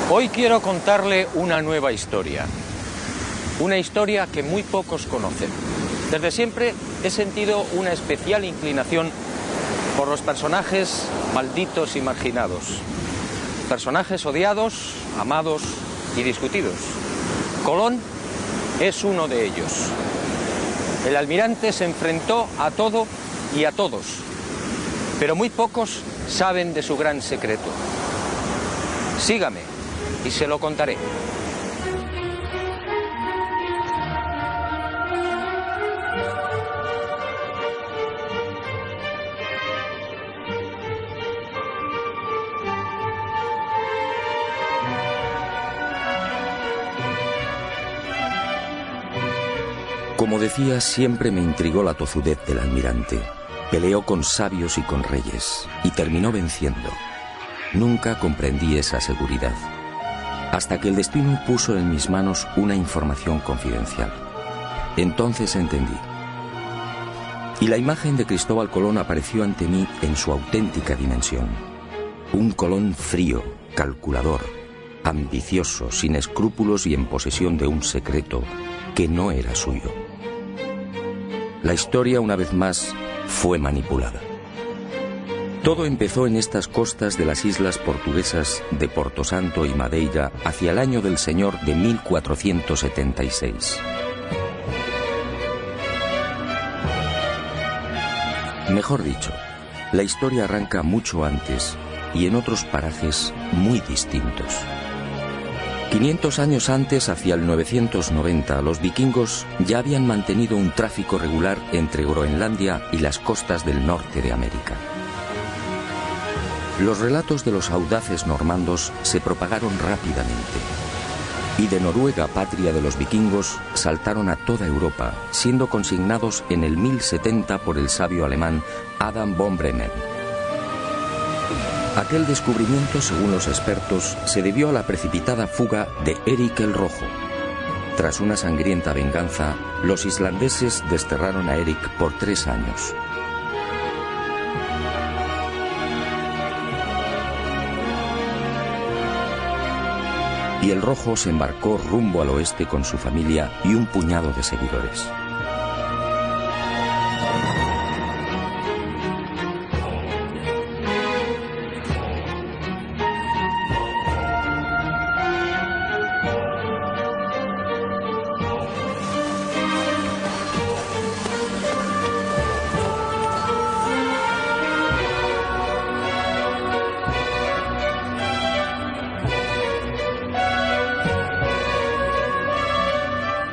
Hoy quiero contarle una nueva historia. Una historia que muy pocos conocen. Desde siempre he sentido una especial inclinación por los personajes malditos y marginados. Personajes odiados, amados y discutidos. Colón es uno de ellos. El almirante se enfrentó a todo y a todos, pero muy pocos saben de su gran secreto. Sígame y se lo contaré. Como decía, siempre me intrigó la tozudez del almirante. Peleó con sabios y con reyes, y terminó venciendo. Nunca comprendí esa seguridad, hasta que el destino puso en mis manos una información confidencial. Entonces entendí. Y la imagen de Cristóbal Colón apareció ante mí en su auténtica dimensión. Un Colón frío, calculador, ambicioso, sin escrúpulos y en posesión de un secreto que no era suyo. La historia, una vez más, fue manipulada. Todo empezó en estas costas de las islas portuguesas de Porto Santo y Madeira hacia el año del Señor de 1476. Mejor dicho, la historia arranca mucho antes y en otros parajes muy distintos. 500 años antes, hacia el 990, los vikingos ya habían mantenido un tráfico regular entre Groenlandia y las costas del norte de América. Los relatos de los audaces normandos se propagaron rápidamente, y de Noruega, patria de los vikingos, saltaron a toda Europa, siendo consignados en el 1070 por el sabio alemán Adam von Bremen. Aquel descubrimiento, según los expertos, se debió a la precipitada fuga de Eric el Rojo. Tras una sangrienta venganza, los islandeses desterraron a Eric por 3 años. Y el Rojo se embarcó rumbo al oeste con su familia y un puñado de seguidores.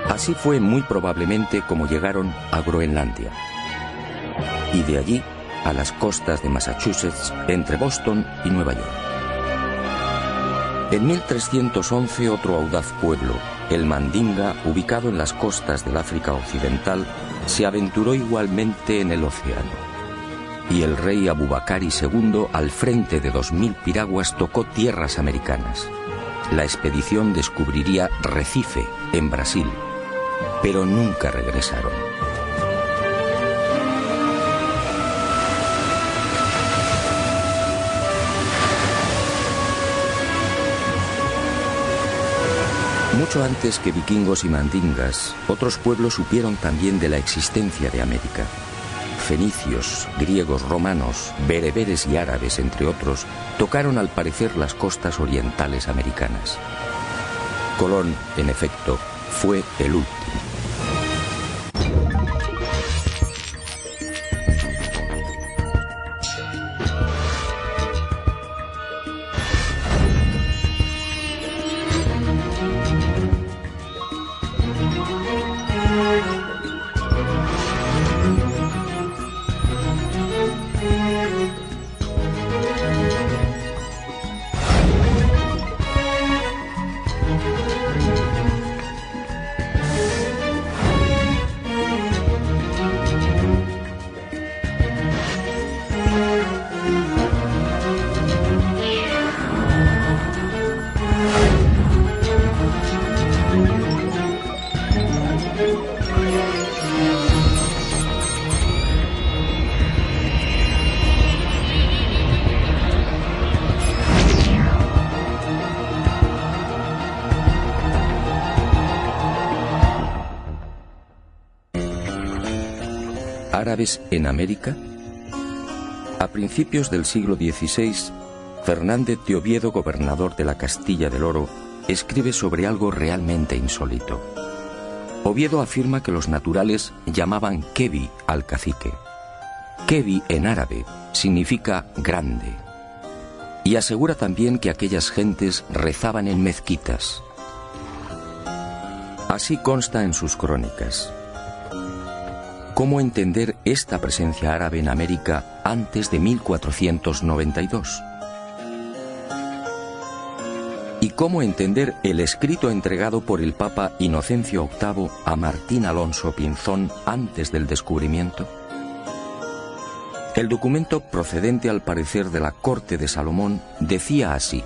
Así fue muy probablemente como llegaron a Groenlandia, y de allí a las costas de Massachusetts, entre Boston y Nueva York. En 1311 otro audaz pueblo, el Mandinga, ubicado en las costas del África Occidental, se aventuró igualmente en el océano, y el rey Abubakari II, al frente de 2000 piraguas, tocó tierras americanas. La expedición descubriría Recife, en Brasil, pero nunca regresaron. Mucho antes que vikingos y mandingas, otros pueblos supieron también de la existencia de América. Fenicios, griegos, romanos, bereberes y árabes, entre otros, tocaron al parecer las costas orientales americanas. Colón, en efecto, fue el último. ¿Árabes en América? A principios del siglo XVI, Fernández de Oviedo, gobernador de la Castilla del Oro, escribe sobre algo realmente insólito. Oviedo afirma que los naturales llamaban Kebi al cacique. Kebi en árabe significa grande. Y asegura también que aquellas gentes rezaban en mezquitas. Así consta en sus crónicas. ¿Cómo entender esta presencia árabe en América antes de 1492? ¿Y cómo entender el escrito entregado por el Papa Inocencio VIII a Martín Alonso Pinzón antes del descubrimiento? El documento, procedente al parecer de la corte de Salomón, decía así: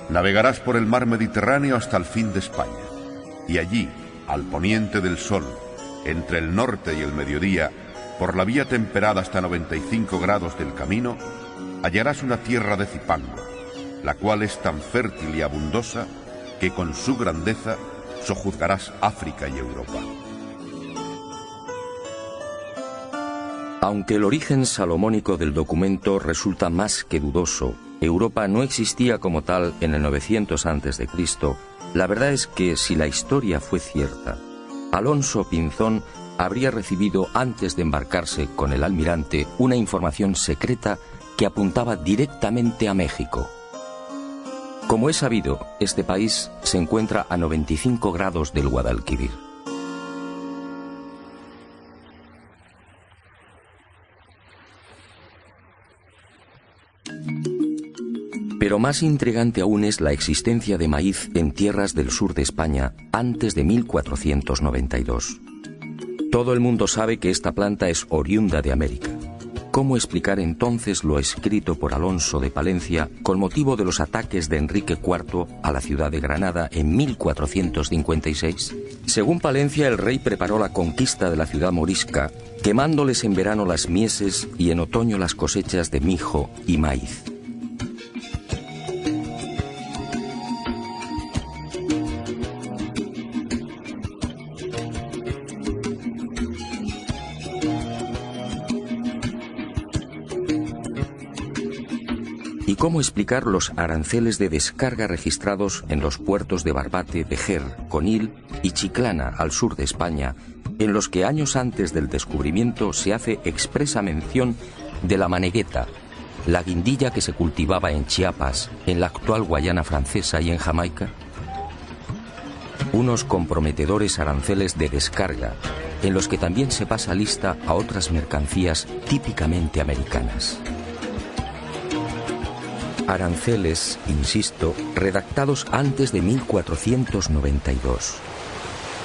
navegarás por el mar Mediterráneo hasta el fin de España, y allí, al poniente del sol, entre el norte y el mediodía, por la vía temperada hasta 95 grados del camino, hallarás una tierra de Cipango, la cual es tan fértil y abundosa que con su grandeza sojuzgarás África y Europa. Aunque el origen salomónico del documento resulta más que dudoso, Europa no existía como tal en el 900 a.C., la verdad es que si la historia fue cierta, Alonso Pinzón habría recibido antes de embarcarse con el almirante una información secreta que apuntaba directamente a México. Como es sabido, este país se encuentra a 95 grados del Guadalquivir. Pero más intrigante aún es la existencia de maíz en tierras del sur de España antes de 1492. Todo el mundo sabe que esta planta es oriunda de América. ¿Cómo explicar entonces lo escrito por Alonso de Palencia con motivo de los ataques de Enrique IV a la ciudad de Granada en 1456? Según Palencia, el rey preparó la conquista de la ciudad morisca, quemándoles en verano las mieses y en otoño las cosechas de mijo y maíz. ¿Y cómo explicar los aranceles de descarga registrados en los puertos de Barbate, Vejer, Conil y Chiclana, al sur de España, en los que años antes del descubrimiento se hace expresa mención de la manegueta, la guindilla que se cultivaba en Chiapas, en la actual Guayana Francesa y en Jamaica? Unos comprometedores aranceles de descarga, en los que también se pasa lista a otras mercancías típicamente americanas. Aranceles, insisto, redactados antes de 1492.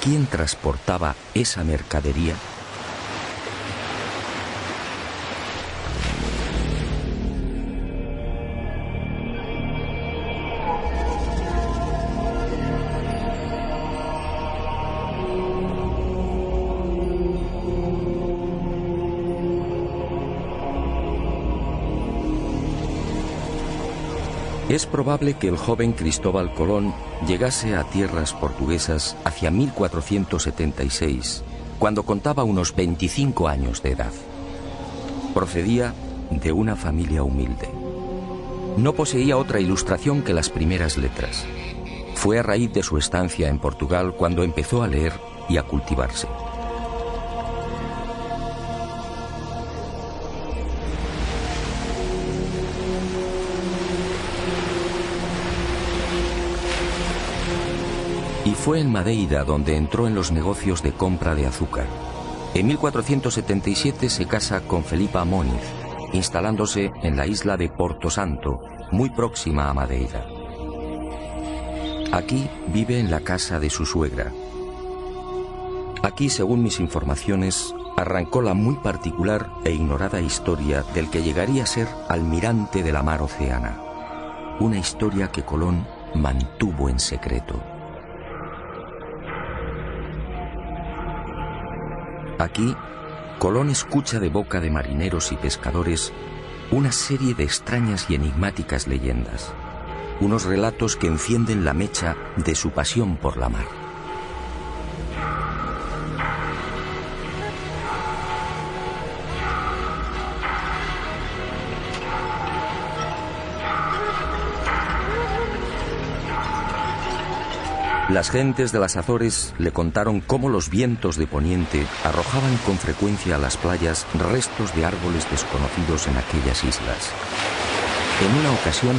¿Quién transportaba esa mercadería? Es probable que el joven Cristóbal Colón llegase a tierras portuguesas hacia 1476, cuando contaba unos 25 años de edad. Procedía de una familia humilde. No poseía otra ilustración que las primeras letras. Fue a raíz de su estancia en Portugal cuando empezó a leer y a cultivarse. Y fue en Madeira donde entró en los negocios de compra de azúcar. En 1477 se casa con Felipa Moniz, instalándose en la isla de Porto Santo, muy próxima a Madeira. Aquí vive en la casa de su suegra. Aquí, según mis informaciones, arrancó la muy particular e ignorada historia del que llegaría a ser almirante de la mar Oceana. Una historia que Colón mantuvo en secreto. Aquí, Colón escucha de boca de marineros y pescadores una serie de extrañas y enigmáticas leyendas, unos relatos que encienden la mecha de su pasión por la mar. Las gentes de las Azores le contaron cómo los vientos de poniente arrojaban con frecuencia a las playas restos de árboles desconocidos en aquellas islas. En una ocasión,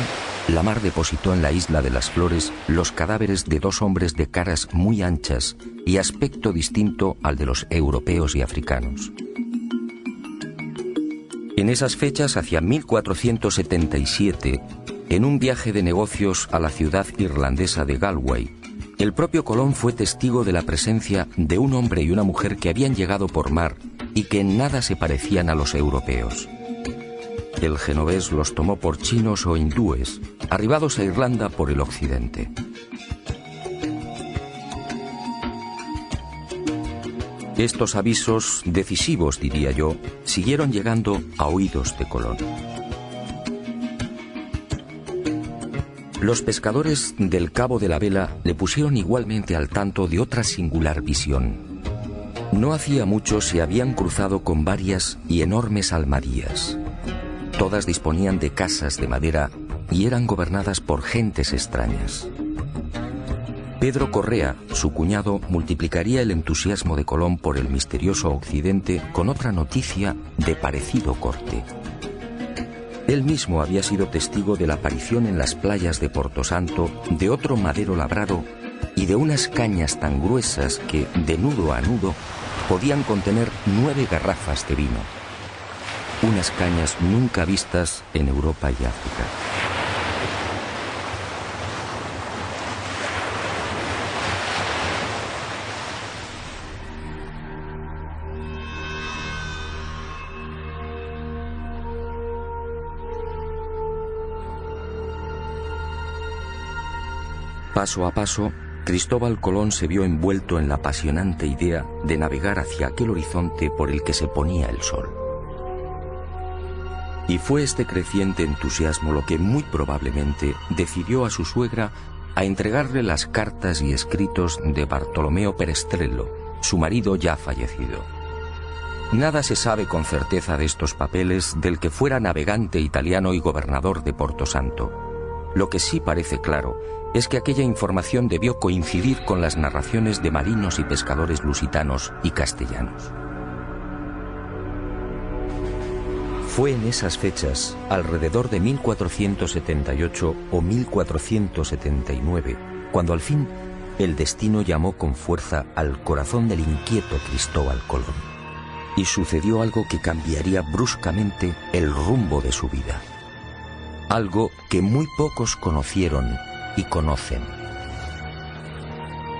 la mar depositó en la isla de las Flores los cadáveres de 2 hombres de caras muy anchas y aspecto distinto al de los europeos y africanos. En esas fechas, hacia 1477, en un viaje de negocios a la ciudad irlandesa de Galway, el propio Colón fue testigo de la presencia de un hombre y una mujer que habían llegado por mar y que en nada se parecían a los europeos. El genovés los tomó por chinos o hindúes, arribados a Irlanda por el occidente. Estos avisos, decisivos diría yo, siguieron llegando a oídos de Colón. Los pescadores del Cabo de la Vela le pusieron igualmente al tanto de otra singular visión. No hacía mucho se habían cruzado con varias y enormes almadías. Todas disponían de casas de madera y eran gobernadas por gentes extrañas. Pedro Correa, su cuñado, multiplicaría el entusiasmo de Colón por el misterioso occidente con otra noticia de parecido corte. Él mismo había sido testigo de la aparición en las playas de Porto Santo de otro madero labrado y de unas cañas tan gruesas que, de nudo a nudo, podían contener 9 garrafas de vino. Unas cañas nunca vistas en Europa y África. Paso a paso, Cristóbal Colón se vio envuelto en la apasionante idea de navegar hacia aquel horizonte por el que se ponía el sol. Y fue este creciente entusiasmo lo que muy probablemente decidió a su suegra a entregarle las cartas y escritos de Bartolomeo Perestrello, su marido ya fallecido. Nada se sabe con certeza de estos papeles del que fuera navegante italiano y gobernador de Porto Santo. Lo que sí parece claro es que aquella información debió coincidir con las narraciones de marinos y pescadores lusitanos y castellanos. Fue en esas fechas, alrededor de 1478 o 1479, cuando al fin el destino llamó con fuerza al corazón del inquieto Cristóbal Colón. Y sucedió algo que cambiaría bruscamente el rumbo de su vida. Algo que muy pocos conocieron y conocen.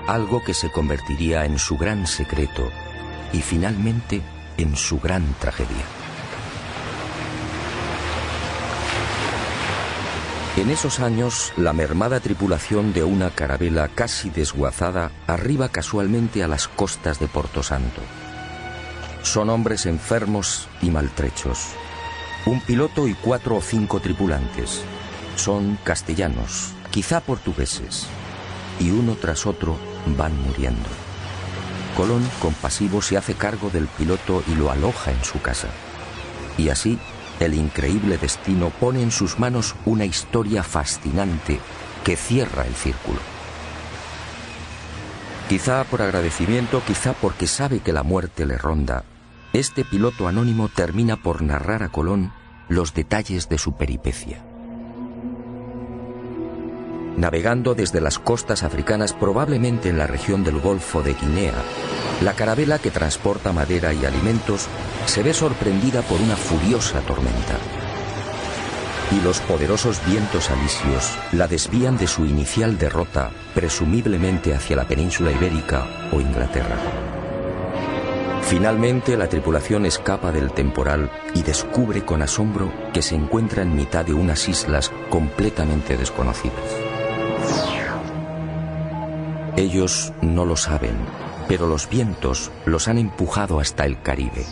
Algo que se convertiría en su gran secreto y finalmente en su gran tragedia. En esos años, la mermada tripulación de una carabela casi desguazada arriba casualmente a las costas de Porto Santo. Son hombres enfermos y maltrechos. Un piloto y 4 o 5 tripulantes. Son castellanos, quizá portugueses, y uno tras otro van muriendo. Colón, compasivo, se hace cargo del piloto y lo aloja en su casa. Y así, el increíble destino pone en sus manos una historia fascinante que cierra el círculo. Quizá por agradecimiento, quizá porque sabe que la muerte le ronda, este piloto anónimo termina por narrar a Colón los detalles de su peripecia. Navegando desde las costas africanas, probablemente en la región del Golfo de Guinea, la carabela que transporta madera y alimentos se ve sorprendida por una furiosa tormenta. Y los poderosos vientos alisios la desvían de su inicial derrota, presumiblemente hacia la península ibérica o Inglaterra. Finalmente, la tripulación escapa del temporal y descubre con asombro que se encuentra en mitad de unas islas completamente desconocidas. Ellos no lo saben, pero los vientos los han empujado hasta el Caribe.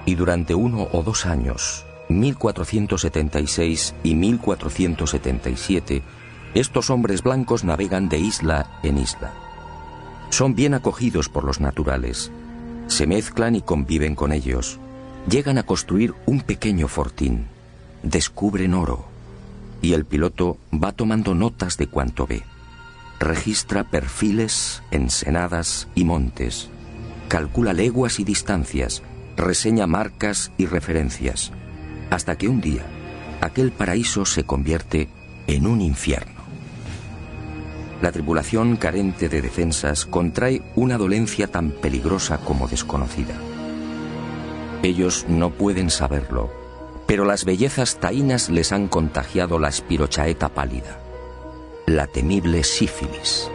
Y durante 1 o 2 años, 1476 y 1477, estos hombres blancos navegan de isla en isla. Son bien acogidos por los naturales, se mezclan y conviven con ellos, llegan a construir un pequeño fortín, descubren oro, y el piloto va tomando notas de cuanto ve. registra perfiles, ensenadas y montes, calcula leguas y distancias, reseña marcas y referencias, hasta que un día aquel paraíso se convierte en un infierno. La tripulación, carente de defensas, contrae una dolencia tan peligrosa como desconocida. Ellos no pueden saberlo, pero las bellezas taínas les han contagiado la espirochaeta pálida, la temible sífilis.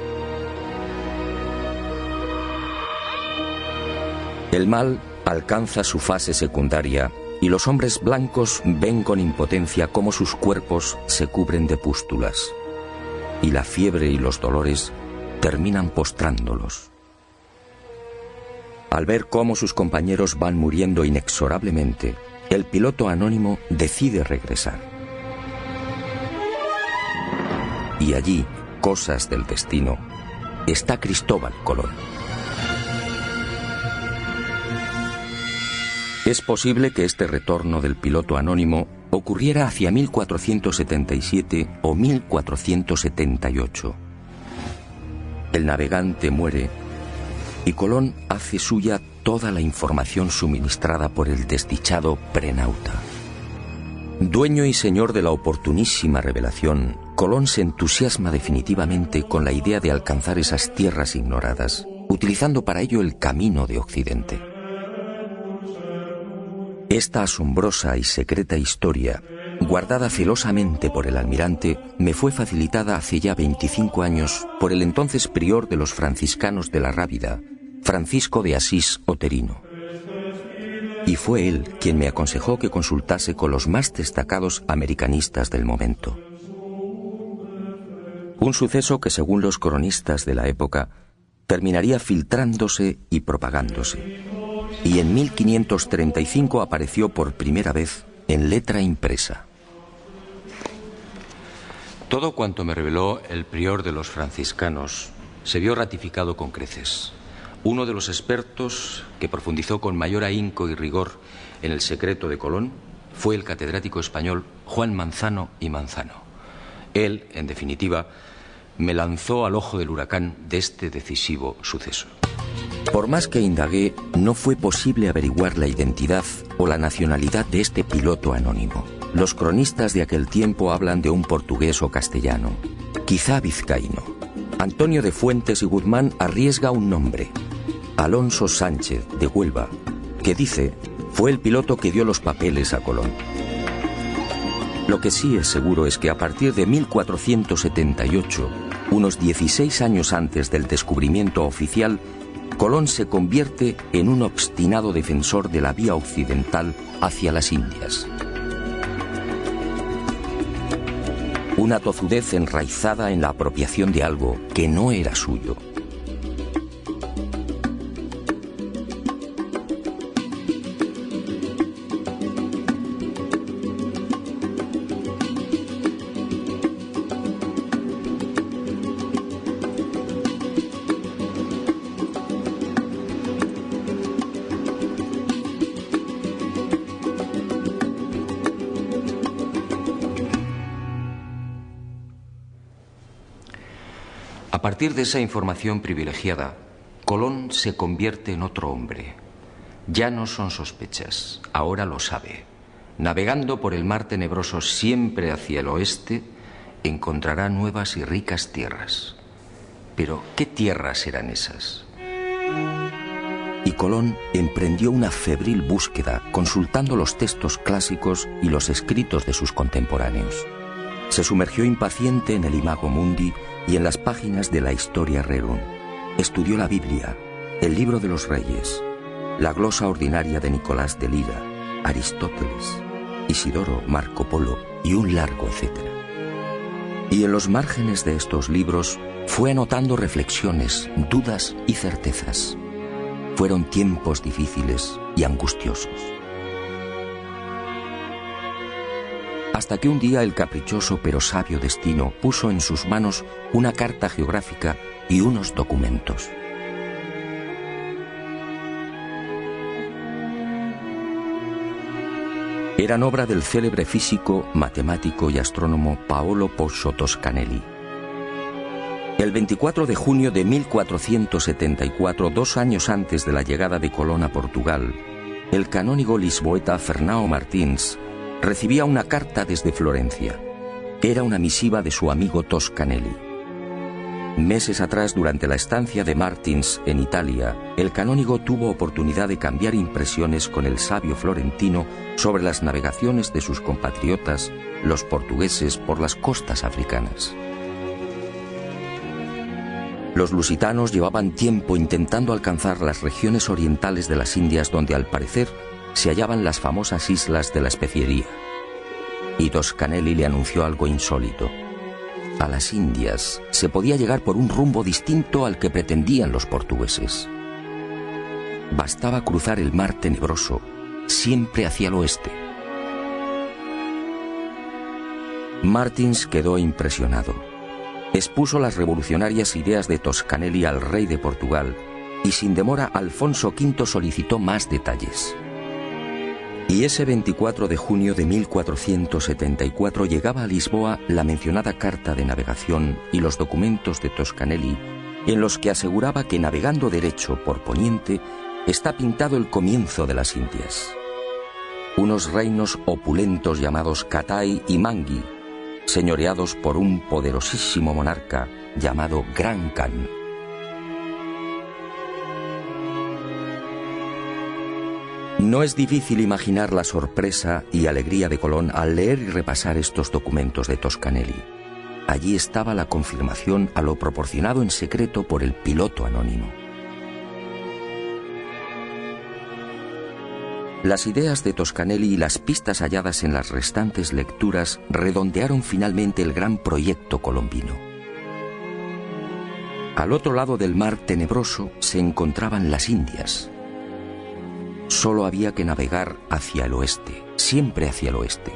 El mal alcanza su fase secundaria y los hombres blancos ven con impotencia cómo sus cuerpos se cubren de pústulas, y la fiebre y los dolores terminan postrándolos. Al ver cómo sus compañeros van muriendo inexorablemente, el piloto anónimo decide regresar. Y allí, cosas del destino, está Cristóbal Colón. Es posible que este retorno del piloto anónimo ocurriera hacia 1477 o 1478. El navegante muere y Colón hace suya toda la información suministrada por el desdichado prenauta. Dueño y señor de la oportunísima revelación, Colón se entusiasma definitivamente con la idea de alcanzar esas tierras ignoradas, utilizando para ello el camino de Occidente. Esta asombrosa y secreta historia, guardada celosamente por el almirante, me fue facilitada hace ya 25 años por el entonces prior de los franciscanos de la Rábida, Francisco de Asís Oterino. Y fue él quien me aconsejó que consultase con los más destacados americanistas del momento. Un suceso que, según los cronistas de la época, terminaría filtrándose y propagándose, y en 1535 apareció por primera vez en letra impresa. Todo cuanto me reveló el prior de los franciscanos se vio ratificado con creces. Uno de los expertos que profundizó con mayor ahínco y rigor en el secreto de Colón fue el catedrático español Juan Manzano y Manzano. Él, en definitiva, me lanzó al ojo del huracán de este decisivo suceso. Por más que indagué, no fue posible averiguar la identidad o la nacionalidad de este piloto anónimo. Los cronistas de aquel tiempo hablan de un portugués o castellano, quizá vizcaíno. Antonio de Fuentes y Guzmán arriesga un nombre, Alonso Sánchez de Huelva, que dice fue el piloto que dio los papeles a Colón. Lo que sí es seguro es que a partir de 1478, unos 16 años antes del descubrimiento oficial, Colón se convierte en un obstinado defensor de la vía occidental hacia las Indias. Una tozudez enraizada en la apropiación de algo que no era suyo. A partir de esa información privilegiada, Colón se convierte en otro hombre. Ya no son sospechas, ahora lo sabe. Navegando por el mar tenebroso siempre hacia el oeste, encontrará nuevas y ricas tierras. Pero, ¿qué tierras eran esas? Y Colón emprendió una febril búsqueda, consultando los textos clásicos y los escritos de sus contemporáneos. Se sumergió impaciente en el Imago Mundi y en las páginas de la Historia Rerum. Estudió la Biblia, el Libro de los Reyes, la glosa ordinaria de Nicolás de Lira, Aristóteles, Isidoro, Marco Polo y un largo etcétera. Y en los márgenes de estos libros fue anotando reflexiones, dudas y certezas. Fueron tiempos difíciles y angustiosos. Hasta que un día el caprichoso pero sabio destino puso en sus manos una carta geográfica y unos documentos. Eran obra del célebre físico, matemático y astrónomo Paolo Pozzo Toscanelli. El 24 de junio de 1474, 2 años antes de la llegada de Colón a Portugal, el canónigo lisboeta Fernão Martins recibía una carta desde Florencia. Era una misiva de su amigo Toscanelli. Meses atrás, durante la estancia de Martins en Italia, el canónigo tuvo oportunidad de cambiar impresiones con el sabio florentino sobre las navegaciones de sus compatriotas, los portugueses, por las costas africanas. Los lusitanos llevaban tiempo intentando alcanzar las regiones orientales de las Indias, donde al parecer se hallaban las famosas islas de la especiería. Y Toscanelli le anunció algo insólito. A las Indias se podía llegar por un rumbo distinto al que pretendían los portugueses. Bastaba cruzar el mar tenebroso, siempre hacia el oeste. Martins quedó impresionado. Expuso las revolucionarias ideas de Toscanelli al rey de Portugal y sin demora Alfonso V solicitó más detalles. Y ese 24 de junio de 1474 llegaba a Lisboa la mencionada carta de navegación y los documentos de Toscanelli, en los que aseguraba que navegando derecho por poniente está pintado el comienzo de las Indias. Unos reinos opulentos llamados Catai y Mangui, señoreados por un poderosísimo monarca llamado Gran Khan. No es difícil imaginar la sorpresa y alegría de Colón al leer y repasar estos documentos de Toscanelli. Allí estaba la confirmación a lo proporcionado en secreto por el piloto anónimo. Las ideas de Toscanelli y las pistas halladas en las restantes lecturas redondearon finalmente el gran proyecto colombino. Al otro lado del mar tenebroso se encontraban las Indias. Solo había que navegar hacia el oeste, siempre hacia el oeste.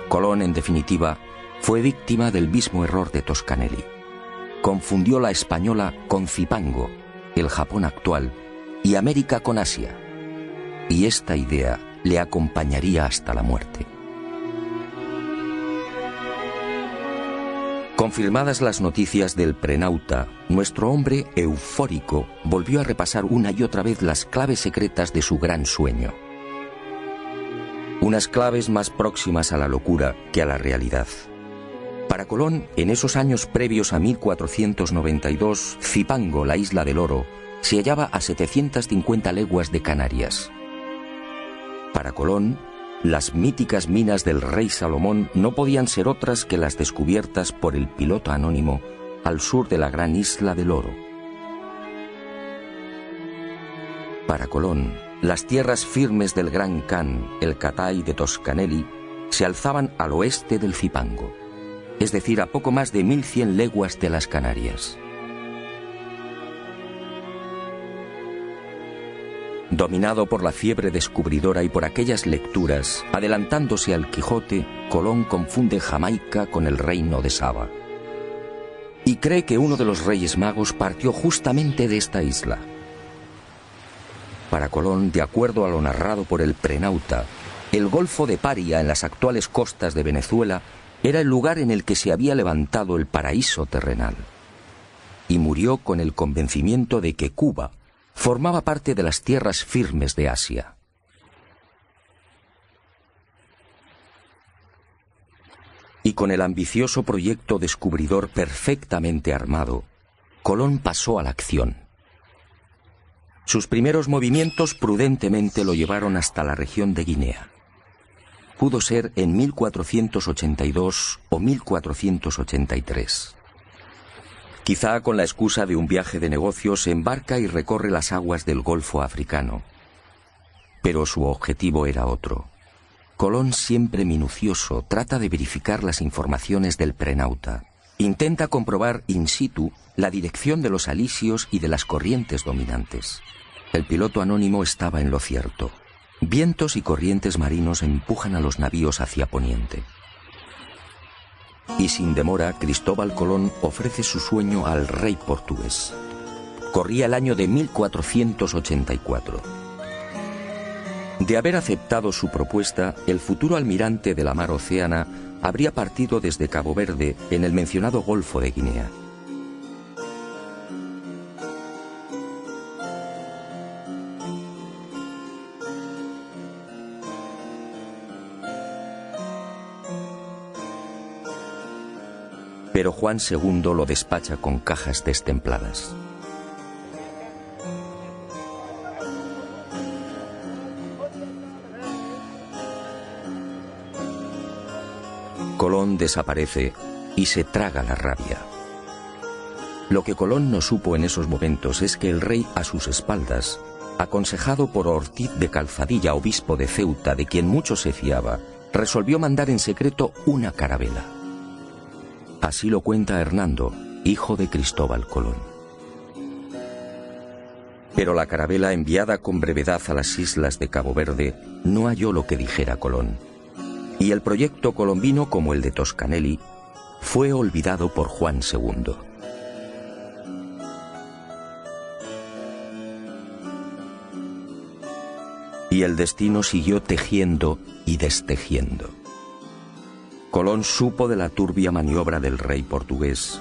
Colón, en definitiva, fue víctima del mismo error de Toscanelli. Confundió la española con Zipango, el Japón actual, y América con Asia. Y esta idea le acompañaría hasta la muerte. Confirmadas las noticias del prenauta, nuestro hombre eufórico volvió a repasar una y otra vez las claves secretas de su gran sueño. Unas claves más próximas a la locura que a la realidad. Para Colón, en esos años previos a 1492, Zipango, la isla del oro, se hallaba a 750 leguas de Canarias. Para Colón, las míticas minas del rey Salomón no podían ser otras que las descubiertas por el piloto anónimo al sur de la gran isla del oro. Para Colón, las tierras firmes del Gran Khan, el Catai de Toscanelli, se alzaban al oeste del Zipango, es decir, a poco más de 1100 leguas de las Canarias. Dominado por la fiebre descubridora y por aquellas lecturas, adelantándose al Quijote, Colón confunde Jamaica con el reino de Saba. Y cree que uno de los reyes magos partió justamente de esta isla. Para Colón, de acuerdo a lo narrado por el prenauta, el Golfo de Paria, en las actuales costas de Venezuela, era el lugar en el que se había levantado el paraíso terrenal. Y murió con el convencimiento de que Cuba formaba parte de las tierras firmes de Asia. Y con el ambicioso proyecto descubridor perfectamente armado, Colón pasó a la acción. Sus primeros movimientos prudentemente lo llevaron hasta la región de Guinea. Pudo ser en 1482 o 1483. Quizá con la excusa de un viaje de negocios se embarca y recorre las aguas del Golfo africano. Pero su objetivo era otro. Colón, siempre minucioso, trata de verificar las informaciones del prenauta. Intenta comprobar in situ la dirección de los alisios y de las corrientes dominantes. El piloto anónimo estaba en lo cierto. Vientos y corrientes marinos empujan a los navíos hacia poniente. Y sin demora, Cristóbal Colón ofrece su sueño al rey portugués. Corría el año de 1484. De haber aceptado su propuesta, el futuro almirante de la mar Océana habría partido desde Cabo Verde en el mencionado Golfo de Guinea. pero Juan II lo despacha con cajas destempladas. Colón desaparece y se traga la rabia. Lo que Colón no supo en esos momentos es que el rey a sus espaldas, aconsejado por Ortiz de Calzadilla, obispo de Ceuta, de quien mucho se fiaba, resolvió mandar en secreto una carabela. Así lo cuenta Hernando, hijo de Cristóbal Colón. Pero la carabela enviada con brevedad a las islas de Cabo Verde no halló lo que dijera Colón. Y el proyecto colombino, como el de Toscanelli, fue olvidado por Juan II. Y el destino siguió tejiendo y destejiendo. Colón supo de la turbia maniobra del rey portugués,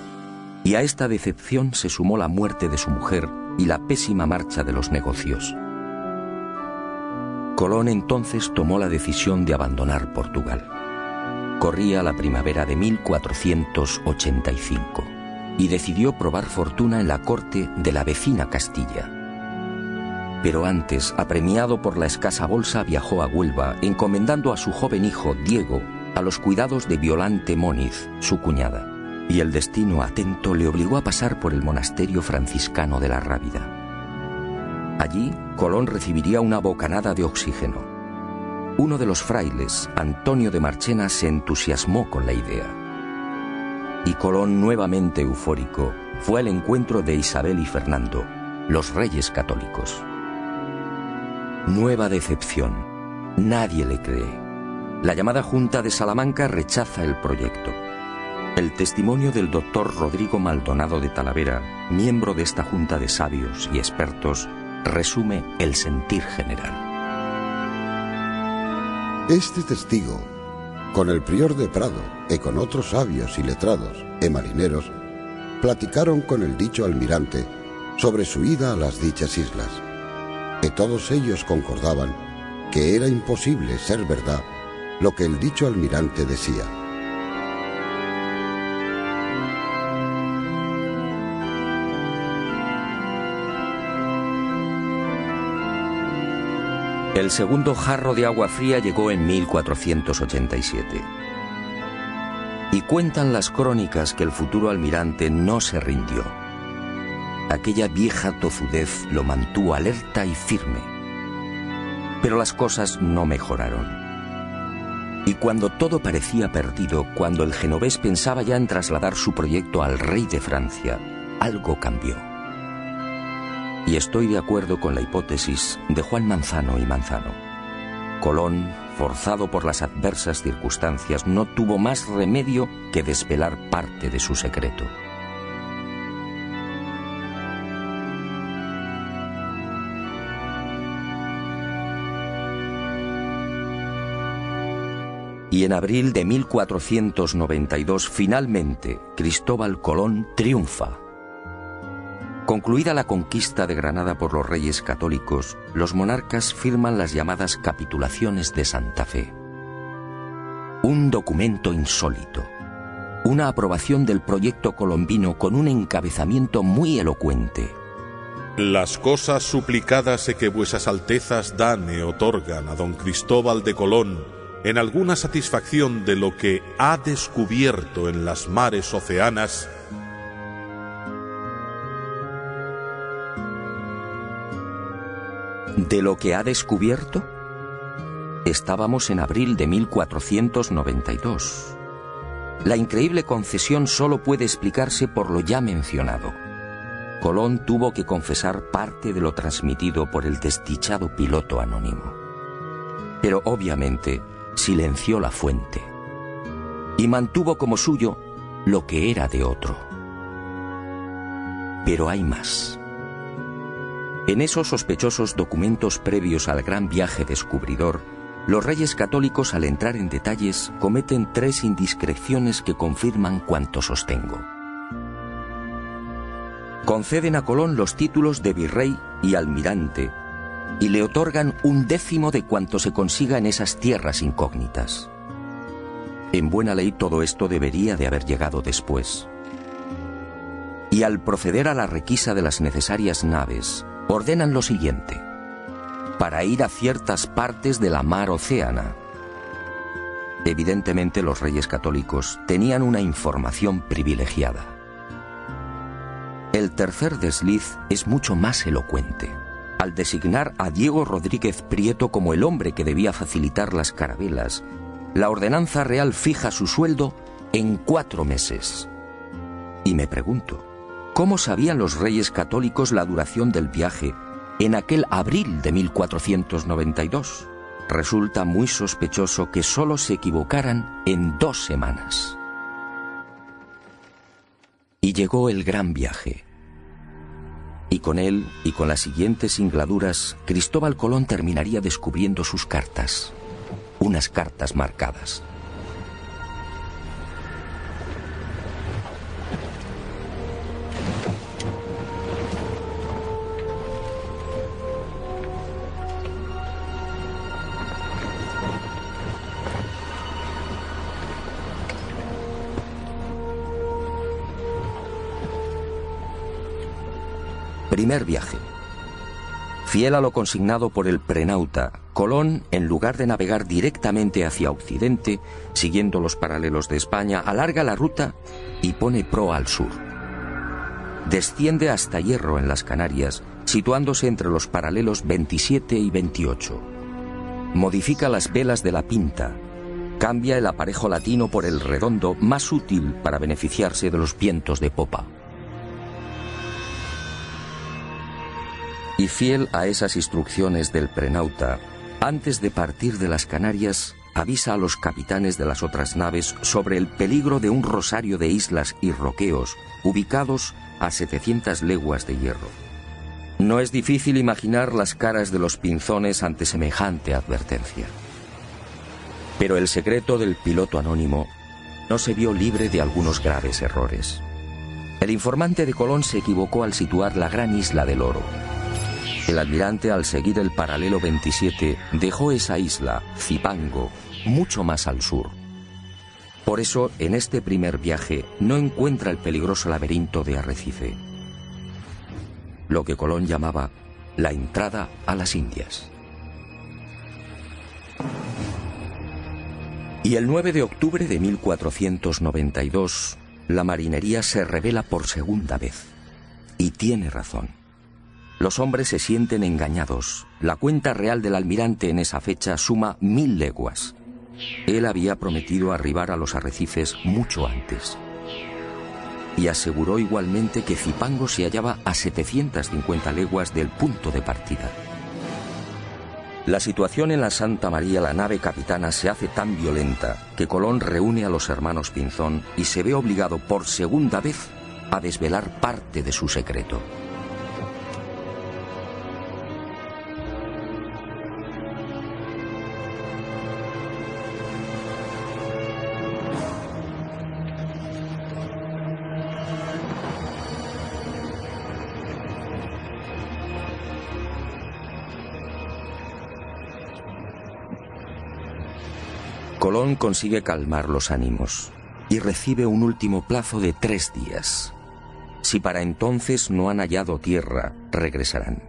y a esta decepción se sumó la muerte de su mujer y la pésima marcha de los negocios. Colón entonces tomó la decisión de abandonar Portugal. Corría la primavera de 1485 y decidió probar fortuna en la corte de la vecina Castilla. Pero antes, apremiado por la escasa bolsa, viajó a Huelva, encomendando a su joven hijo, Diego, a los cuidados de Violante Móniz, su cuñada. Y el destino atento le obligó a pasar por el monasterio franciscano de la Rábida. Allí, Colón recibiría una bocanada de oxígeno. Uno de los frailes, Antonio de Marchena, se entusiasmó con la idea. Y Colón, nuevamente eufórico, fue al encuentro de Isabel y Fernando, los reyes católicos. Nueva decepción. Nadie le cree. La llamada Junta de Salamanca rechaza el proyecto. El testimonio del doctor Rodrigo Maldonado de Talavera, miembro de esta junta de sabios y expertos, resume el sentir general. Este testigo, con el prior de Prado y con otros sabios y letrados y marineros, platicaron con el dicho almirante sobre su ida a las dichas islas, y todos ellos concordaban que era imposible ser verdad lo que el dicho almirante decía. El segundo jarro de agua fría llegó en 1487. Y cuentan las crónicas que el futuro almirante no se rindió. Aquella vieja tozudez lo mantuvo alerta y firme. Pero las cosas no mejoraron. Y cuando todo parecía perdido, cuando el genovés pensaba ya en trasladar su proyecto al rey de Francia, algo cambió. Y estoy de acuerdo con la hipótesis de Juan Manzano y Manzano. Colón, forzado por las adversas circunstancias, no tuvo más remedio que desvelar parte de su secreto. Y en abril de 1492, finalmente, Cristóbal Colón triunfa. Concluida la conquista de Granada por los reyes católicos, los monarcas firman las llamadas capitulaciones de Santa Fe. Un documento insólito, una aprobación del proyecto colombino con un encabezamiento muy elocuente. Las cosas suplicadas que vuesas altezas dan e otorgan a don Cristóbal de Colón en alguna satisfacción de lo que ha descubierto en las mares oceanas, ¿de lo que ha descubierto? Estábamos en abril de 1492. La increíble concesión solo puede explicarse por lo ya mencionado. Colón tuvo que confesar parte de lo transmitido por el desdichado piloto anónimo. Pero obviamente silenció la fuente y mantuvo como suyo lo que era de otro. Pero hay más. En esos sospechosos documentos previos al gran viaje descubridor, los reyes católicos, al entrar en detalles, cometen 3 indiscreciones que confirman cuanto sostengo. Conceden a Colón los títulos de virrey y almirante y le otorgan 1/10 de cuanto se consiga en esas tierras incógnitas. En buena ley todo esto debería de haber llegado después. Y al proceder a la requisa de las necesarias naves, ordenan lo siguiente: para ir a ciertas partes de la mar Océana. Evidentemente los reyes católicos tenían una información privilegiada. El tercer desliz es mucho más elocuente. Al designar a Diego Rodríguez Prieto como el hombre que debía facilitar las carabelas, la ordenanza real fija su sueldo en 4 meses. Y me pregunto, ¿cómo sabían los reyes católicos la duración del viaje en aquel abril de 1492? Resulta muy sospechoso que solo se equivocaran en 2 semanas. Y llegó el gran viaje. Y con él, y con las siguientes singladuras, Cristóbal Colón terminaría descubriendo sus cartas. Unas cartas marcadas. Primer viaje. Fiel a lo consignado por el prenauta, Colón, en lugar de navegar directamente hacia Occidente, siguiendo los paralelos de España, alarga la ruta y pone proa al sur. Desciende hasta Hierro, en las Canarias, situándose entre los paralelos 27 y 28. Modifica las velas de la Pinta, cambia el aparejo latino por el redondo, más útil para beneficiarse de los vientos de popa. Y fiel a esas instrucciones del prenauta, antes de partir de las Canarias, avisa a los capitanes de las otras naves sobre el peligro de un rosario de islas y roqueos ubicados a 700 leguas de Hierro. No es difícil imaginar las caras de los pinzones ante semejante advertencia. Pero el secreto del piloto anónimo no se vio libre de algunos graves errores. El informante de Colón se equivocó al situar la gran isla del Oro. El almirante, al seguir el paralelo 27, dejó esa isla, Zipango, mucho más al sur. Por eso, en este primer viaje, no encuentra el peligroso laberinto de Arrecife, lo que Colón llamaba la entrada a las Indias. Y el 9 de octubre de 1492, la marinería se revela por segunda vez. Y tiene razón. Los hombres se sienten engañados. La cuenta real del almirante en esa fecha suma 1000 leguas. Él había prometido arribar a los arrecifes mucho antes. Y aseguró igualmente que Zipango se hallaba a 750 leguas del punto de partida. La situación en la Santa María, la nave capitana, se hace tan violenta que Colón reúne a los hermanos Pinzón y se ve obligado por segunda vez a desvelar parte de su secreto. Colón consigue calmar los ánimos y recibe un último plazo de 3 días. Si para entonces no han hallado tierra, regresarán.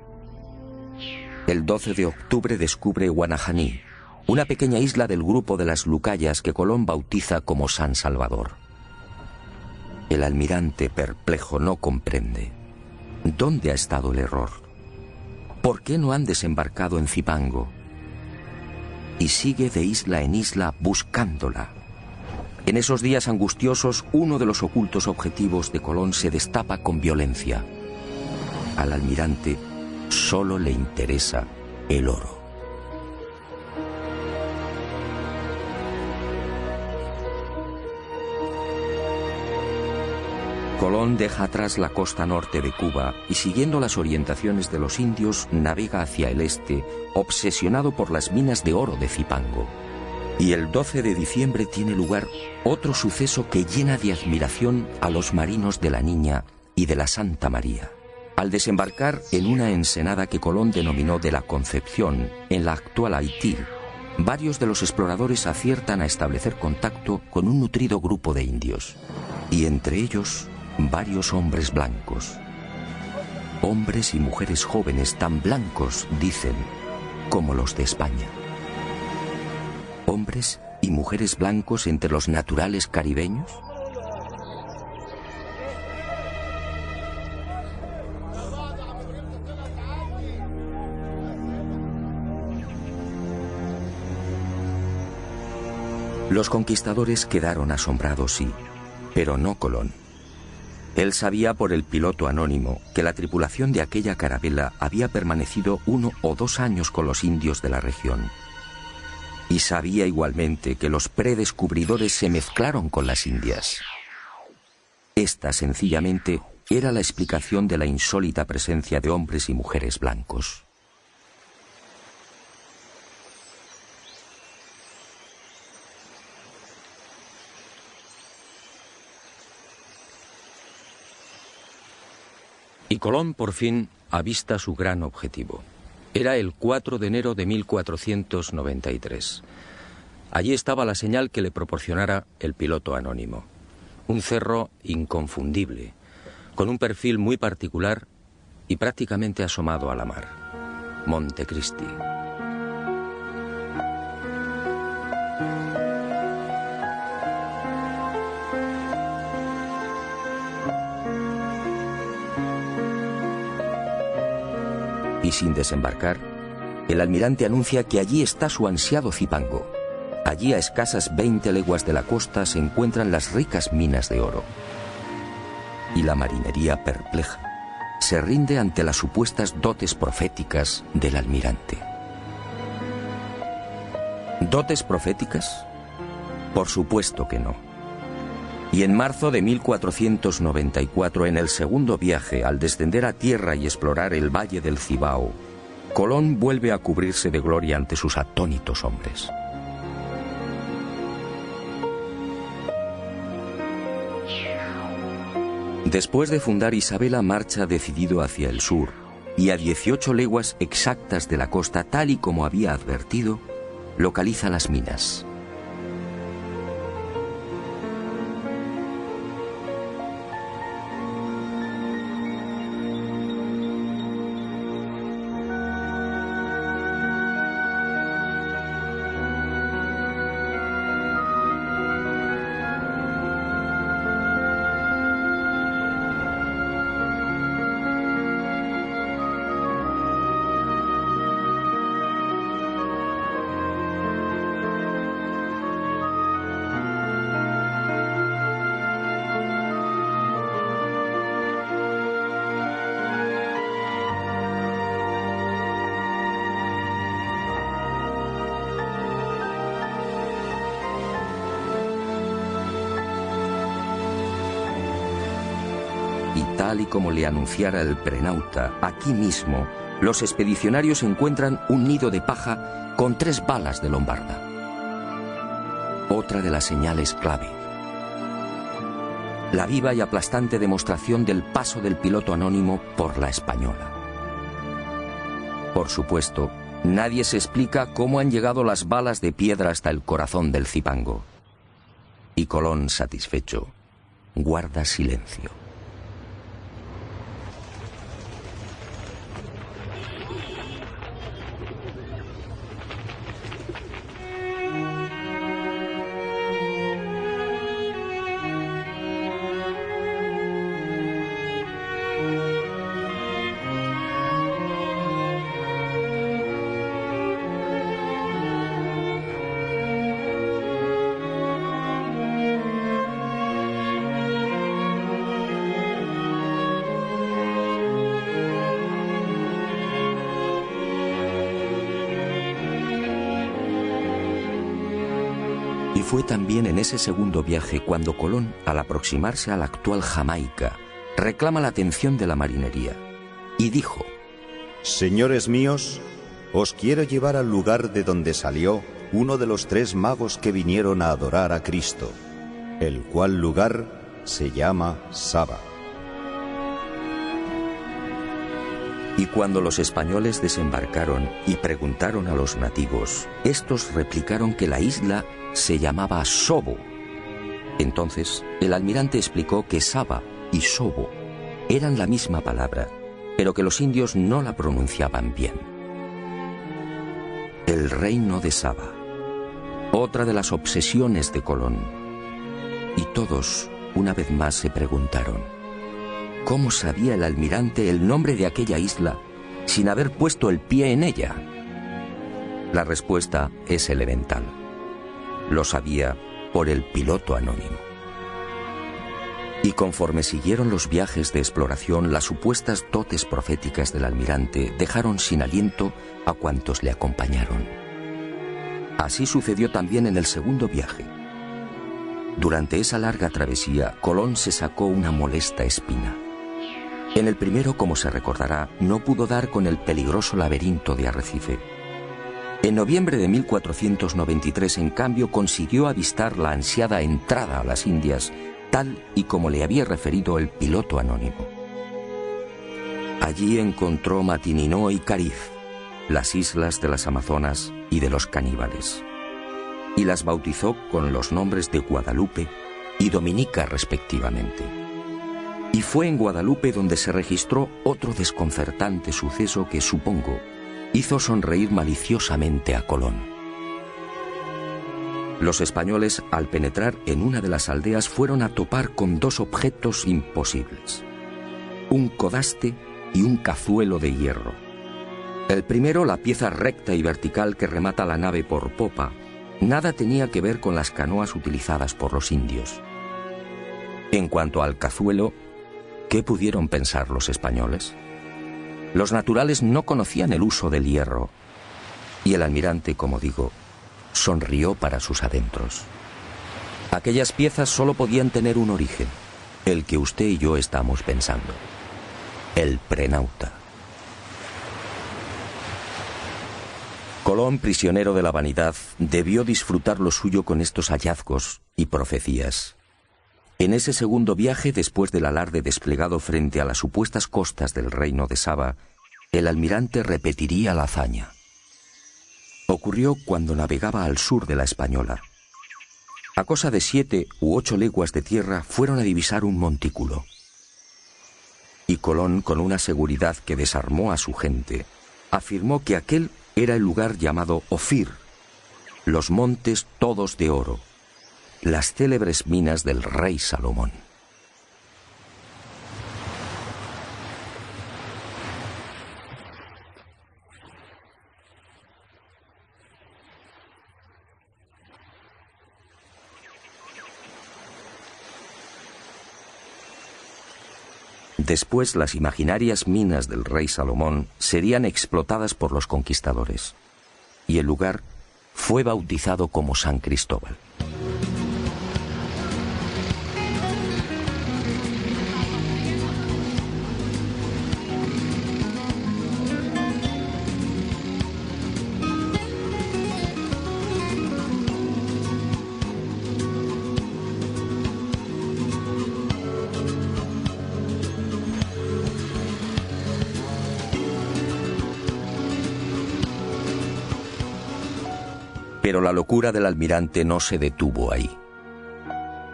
El 12 de octubre descubre Guanajaní, una pequeña isla del grupo de las Lucayas que Colón bautiza como San Salvador. El almirante, perplejo, no comprende. ¿Dónde ha estado el error? ¿Por qué no han desembarcado en Zipango? Y sigue de isla en isla buscándola. En esos días angustiosos, uno de los ocultos objetivos de Colón se destapa con violencia. Al almirante solo le interesa el oro. Colón deja atrás la costa norte de Cuba y, siguiendo las orientaciones de los indios, navega hacia el este, obsesionado por las minas de oro de Zipango. Y el 12 de diciembre tiene lugar otro suceso que llena de admiración a los marinos de la Niña y de la Santa María. Al desembarcar en una ensenada que Colón denominó de la Concepción, en la actual Haití, varios de los exploradores aciertan a establecer contacto con un nutrido grupo de indios, y entre ellos varios hombres blancos. Hombres y mujeres jóvenes tan blancos, dicen, como los de España. Hombres y mujeres blancos entre los naturales caribeños. Los conquistadores quedaron asombrados, sí, pero no Colón. Él sabía por el piloto anónimo que la tripulación de aquella carabela había permanecido 1 o 2 años con los indios de la región. Y sabía igualmente que los predescubridores se mezclaron con las indias. Esta, sencillamente, era la explicación de la insólita presencia de hombres y mujeres blancos. Y Colón por fin avista su gran objetivo. Era el 4 de enero de 1493. Allí estaba la señal que le proporcionara el piloto anónimo. Un cerro inconfundible, con un perfil muy particular y prácticamente asomado a la mar. Montecristi. Y sin desembarcar, el almirante anuncia que allí está su ansiado Cipango. Allí, a escasas 20 leguas de la costa, se encuentran las ricas minas de oro. Y la marinería, perpleja, se rinde ante las supuestas dotes proféticas del almirante. ¿Dotes proféticas? Por supuesto que no. Y en marzo de 1494, en el segundo viaje, al descender a tierra y explorar el valle del Cibao, Colón vuelve a cubrirse de gloria ante sus atónitos hombres. Después de fundar Isabela, marcha decidido hacia el sur, y a 18 leguas exactas de la costa, tal y como había advertido, localiza las minas. Tal y como le anunciara el prenauta, aquí mismo, los expedicionarios encuentran un nido de paja con 3 balas de lombarda. Otra de las señales clave. La viva y aplastante demostración del paso del piloto anónimo por la Española. Por supuesto, nadie se explica cómo han llegado las balas de piedra hasta el corazón del Cipango. Y Colón, satisfecho, guarda silencio. Y fue también en ese segundo viaje cuando Colón, al aproximarse a la actual Jamaica, reclama la atención de la marinería y dijo: Señores míos, os quiero llevar al lugar de donde salió uno de los 3 magos que vinieron a adorar a Cristo, el cual lugar se llama Saba. Y cuando los españoles desembarcaron y preguntaron a los nativos, estos replicaron que la isla se llamaba Sobo. Entonces, el almirante explicó que Saba y Sobo eran la misma palabra, pero que los indios no la pronunciaban bien. El reino de Saba, otra de las obsesiones de Colón. Y todos, una vez más, se preguntaron, ¿cómo sabía el almirante el nombre de aquella isla sin haber puesto el pie en ella? La respuesta es elemental. Lo sabía por el piloto anónimo. Y conforme siguieron los viajes de exploración, las supuestas dotes proféticas del almirante dejaron sin aliento a cuantos le acompañaron. Así sucedió también en el segundo viaje. Durante esa larga travesía, Colón se sacó una molesta espina. En el primero, como se recordará, no pudo dar con el peligroso laberinto de Arrecife. En noviembre de 1493, en cambio, consiguió avistar la ansiada entrada a las Indias, tal y como le había referido el piloto anónimo. Allí encontró Matininó y Cariz, las islas de las Amazonas y de los caníbales, y las bautizó con los nombres de Guadalupe y Dominica respectivamente. Y fue en Guadalupe donde se registró otro desconcertante suceso que, supongo, hizo sonreír maliciosamente a Colón. Los españoles, al penetrar en una de las aldeas, fueron a topar con dos objetos imposibles: un codaste y un cazuelo de hierro. El primero, la pieza recta y vertical que remata la nave por popa, nada tenía que ver con las canoas utilizadas por los indios. En cuanto al cazuelo, ¿qué pudieron pensar los españoles? Los naturales no conocían el uso del hierro, y el almirante, como digo, sonrió para sus adentros. Aquellas piezas solo podían tener un origen, el que usted y yo estamos pensando: el Prenauta. Colón, prisionero de la vanidad, debió disfrutar lo suyo con estos hallazgos y profecías. En ese segundo viaje, después del alarde desplegado frente a las supuestas costas del reino de Saba, el almirante repetiría la hazaña. Ocurrió cuando navegaba al sur de la Española. A cosa de 7 u 8 leguas de tierra fueron a divisar un montículo. Y Colón, con una seguridad que desarmó a su gente, afirmó que aquel era el lugar llamado Ofir, los montes todos de oro, las célebres minas del rey Salomón. Después, las imaginarias minas del rey Salomón serían explotadas por los conquistadores, y el lugar fue bautizado como San Cristóbal. Pero la locura del almirante no se detuvo ahí.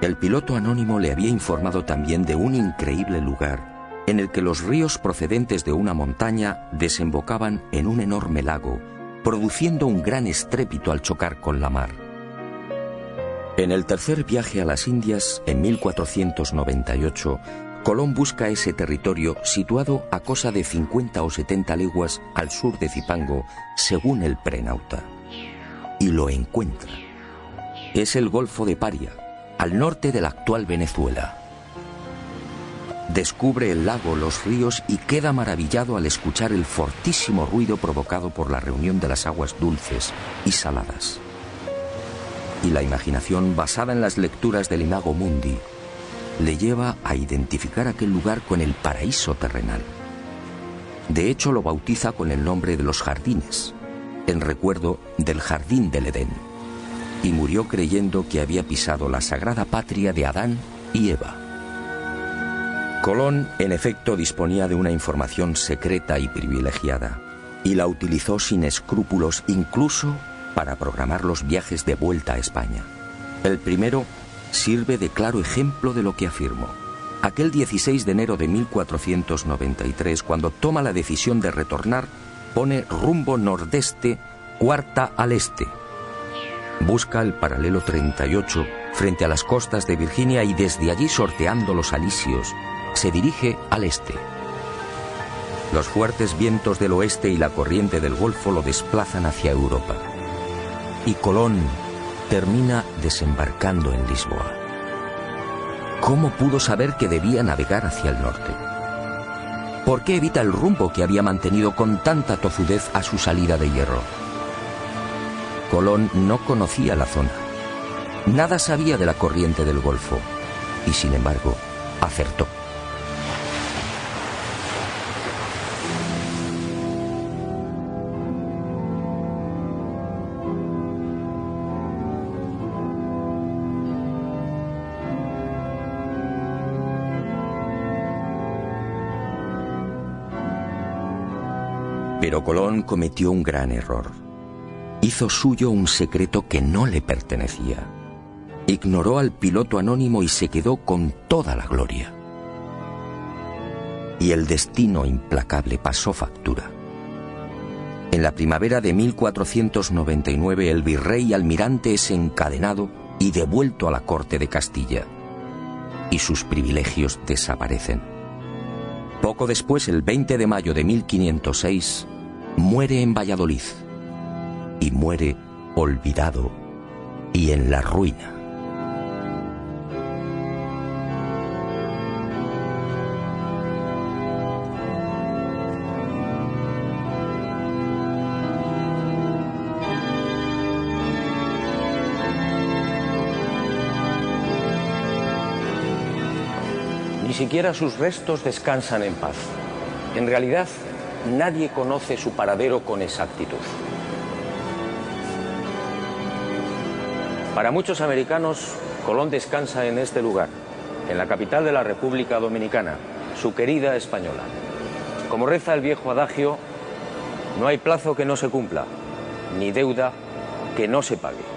El piloto anónimo le había informado también de un increíble lugar en el que los ríos procedentes de una montaña desembocaban en un enorme lago, produciendo un gran estrépito al chocar con la mar. En el tercer viaje a las Indias, en 1498, Colón busca ese territorio situado a cosa de 50 o 70 leguas al sur de Zipango, según el Prenauta. Y lo encuentra. Es el Golfo de Paria, al norte de la actual Venezuela. Descubre el lago, los ríos y queda maravillado al escuchar el fortísimo ruido provocado por la reunión de las aguas dulces y saladas. Y la imaginación, basada en las lecturas del Imago Mundi, le lleva a identificar aquel lugar con el paraíso terrenal. De hecho, lo bautiza con el nombre de los jardines, en recuerdo del jardín del Edén, y murió creyendo que había pisado la sagrada patria de Adán y Eva. Colón, en efecto, disponía de una información secreta y privilegiada, y la utilizó sin escrúpulos incluso para programar los viajes de vuelta a España. El primero sirve de claro ejemplo de lo que afirmo. Aquel 16 de enero de 1493, cuando toma la decisión de retornar, pone rumbo nordeste, cuarta al este. Busca el paralelo 38 frente a las costas de Virginia y desde allí, sorteando los alisios, se dirige al este. Los fuertes vientos del oeste y la corriente del Golfo lo desplazan hacia Europa. Y Colón termina desembarcando en Lisboa. ¿Cómo pudo saber que debía navegar hacia el norte? ¿Por qué evita el rumbo que había mantenido con tanta tozudez a su salida de Hierro? Colón no conocía la zona. Nada sabía de la corriente del Golfo. Y sin embargo, acertó. Pero Colón cometió un gran error. Hizo suyo un secreto que no le pertenecía. Ignoró al piloto anónimo y se quedó con toda la gloria. Y el destino implacable pasó factura. En la primavera de 1499 el virrey almirante es encadenado y devuelto a la corte de Castilla. Y sus privilegios desaparecen. Poco después, el 20 de mayo de 1506, muere en Valladolid. Y muere olvidado y en la ruina. Ni siquiera sus restos descansan en paz. En realidad, nadie conoce su paradero con exactitud. Para muchos americanos, Colón descansa en este lugar, en la capital de la República Dominicana, su querida Española. Como reza el viejo adagio, no hay plazo que no se cumpla, ni deuda que no se pague.